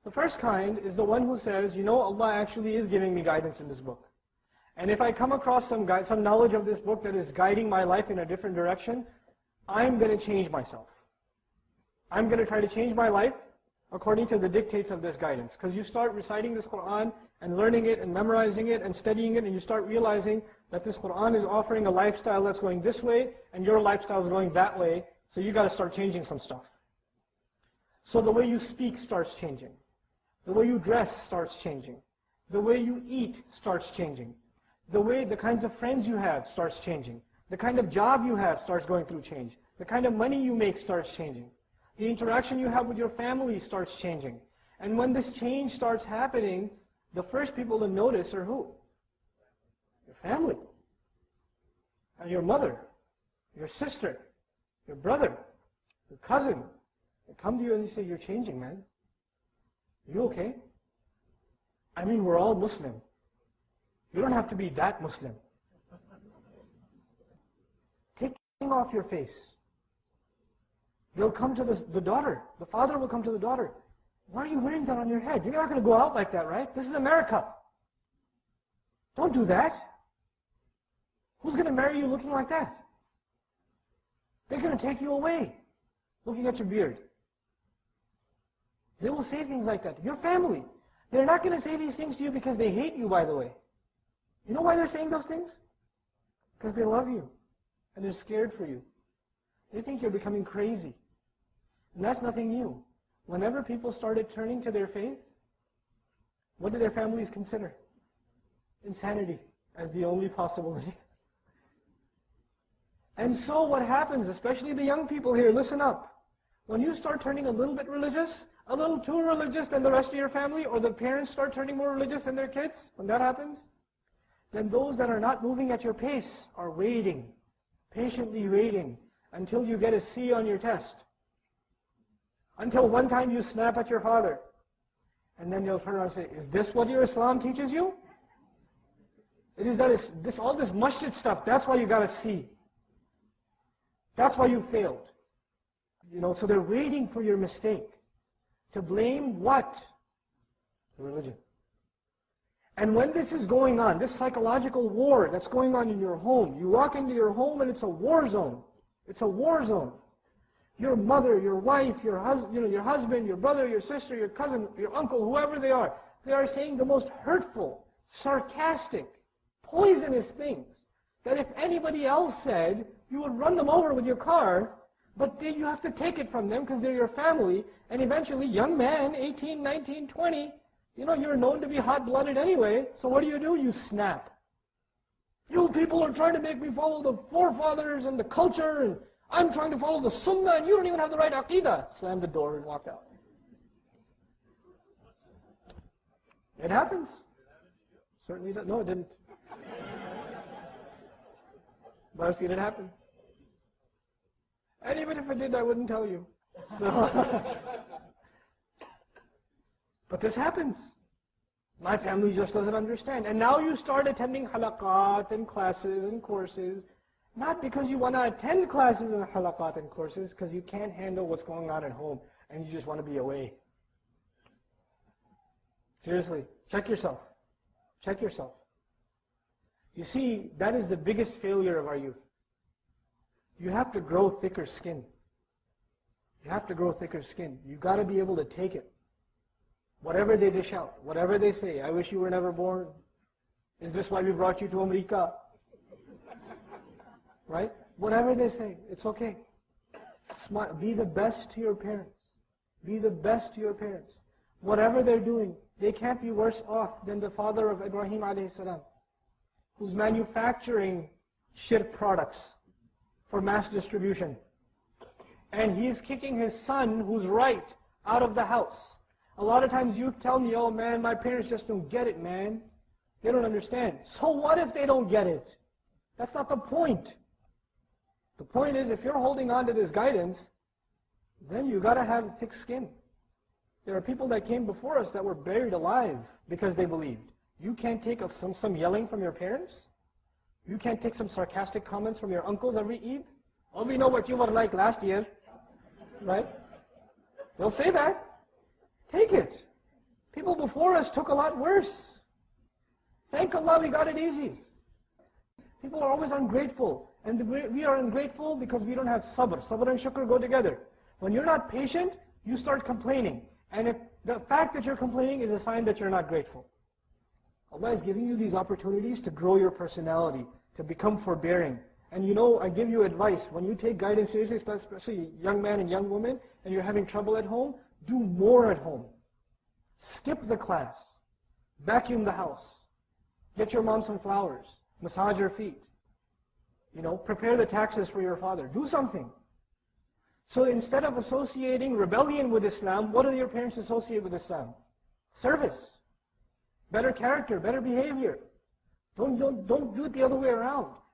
The first kind is the one who says, you know, Allah actually is giving me guidance in this book. And if I come across some knowledge of this book that is guiding my life in a different direction, I'm going to change myself. I'm going to try to change my life according to the dictates of this guidance. Because you start reciting this Qur'an and learning it and memorizing it and studying it, and you start realizing that this Qur'an is offering a lifestyle that's going this way and your lifestyle is going that way, so you got to start changing some stuff. So the way you speak starts changing. The way you dress starts changing. The way you eat starts changing. The kinds of friends you have starts changing. The kind of job you have starts going through change. The kind of money you make starts changing. The interaction you have with your family starts changing. And when this change starts happening, the first people to notice are who? Your family. And your mother, your sister, your brother, your cousin. They come to you and they say, you're changing, man. Are you okay? I mean, we're all Muslim. You don't have to be that Muslim. Take thing off your face. They'll come to the daughter. The father will come to the daughter. Why are you wearing that on your head? You're not going to go out like that, right? This is America. Don't do that. Who's going to marry you looking like that? They're going to take you away, looking at your beard. They will say things like that. Your family. They're not going to say these things to you because they hate you, by the way. You know why they're saying those things? Because they love you. And they're scared for you. They think you're becoming crazy. And that's nothing new. Whenever people started turning to their faith, what did their families consider? Insanity as the only possibility. And so what happens, especially the young people here, listen up. When you start turning a little bit religious, a little too religious than the rest of your family, or the parents start turning more religious than their kids, when that happens, then those that are not moving at your pace are waiting, patiently waiting, until you get a C on your test. Until one time you snap at your father. And then they'll turn around and say, is this what your Islam teaches you? It is that all this masjid stuff, that's why you got a C. That's why you failed. So they're waiting for your mistake. To blame what? The religion. And when this is going on, this psychological war that's going on in your home, you walk into your home and it's a war zone. It's a war zone. Your mother, your wife, your husband, your brother, your sister, your cousin, your uncle, whoever they are saying the most hurtful, sarcastic, poisonous things that if anybody else said, you would run them over with your car, but then you have to take it from them because they're your family, and eventually, young man, 18, 19, 20, you're known to be hot-blooded anyway, so what do? You snap. You people are trying to make me follow the forefathers and the culture, and I'm trying to follow the sunnah, and you don't even have the right aqidah. Slammed the door and walked out. It happens. Certainly does. No, it didn't. But I've seen it happen. And even if it did, I wouldn't tell you. So but this happens. My family just doesn't understand. And now you start attending halaqat and classes and courses, not because you want to attend classes and halaqat and courses, because you can't handle what's going on at home and you just want to be away. Seriously, check yourself. Check yourself. You see, that is the biggest failure of our youth. You have to grow thicker skin. You have to grow thicker skin. You've got to be able to take it. Whatever they dish out, whatever they say, I wish you were never born. Is this why we brought you to America? Right? Whatever they say, it's okay. Be the best to your parents. Be the best to your parents. Whatever they're doing, they can't be worse off than the father of Ibrahim alayhi salam, who's manufacturing shirk products for mass distribution. And he's kicking his son, who's right, out of the house. A lot of times youth tell me, oh man, my parents just don't get it, man. They don't understand. So what if they don't get it? That's not the point. The point is, if you're holding on to this guidance, then you got to have thick skin. There are people that came before us that were buried alive because they believed. You can't take some yelling from your parents. You can't take some sarcastic comments from your uncles every Eid. Oh, we know what you were like last year. Right? They'll say that. Take it. before us took a lot worse. Thank Allah we got it easy. People are always ungrateful. And we are ungrateful because we don't have sabr. Sabr and shukr go together. When you're not patient, you start complaining. And if the fact that you're complaining is a sign that you're not grateful. Allah is giving you these opportunities to grow your personality, to become forbearing. And you know, I give you advice, when you take guidance seriously, especially young man and young woman, and you're having trouble at home, do more at home. Skip the class. Vacuum the house. Get your mom some flowers. Massage her feet. You know, prepare the taxes for your father. Do something. So instead of associating rebellion with Islam, what do your parents associate with Islam? Service. Better character, better behavior. Don't do it the other way around.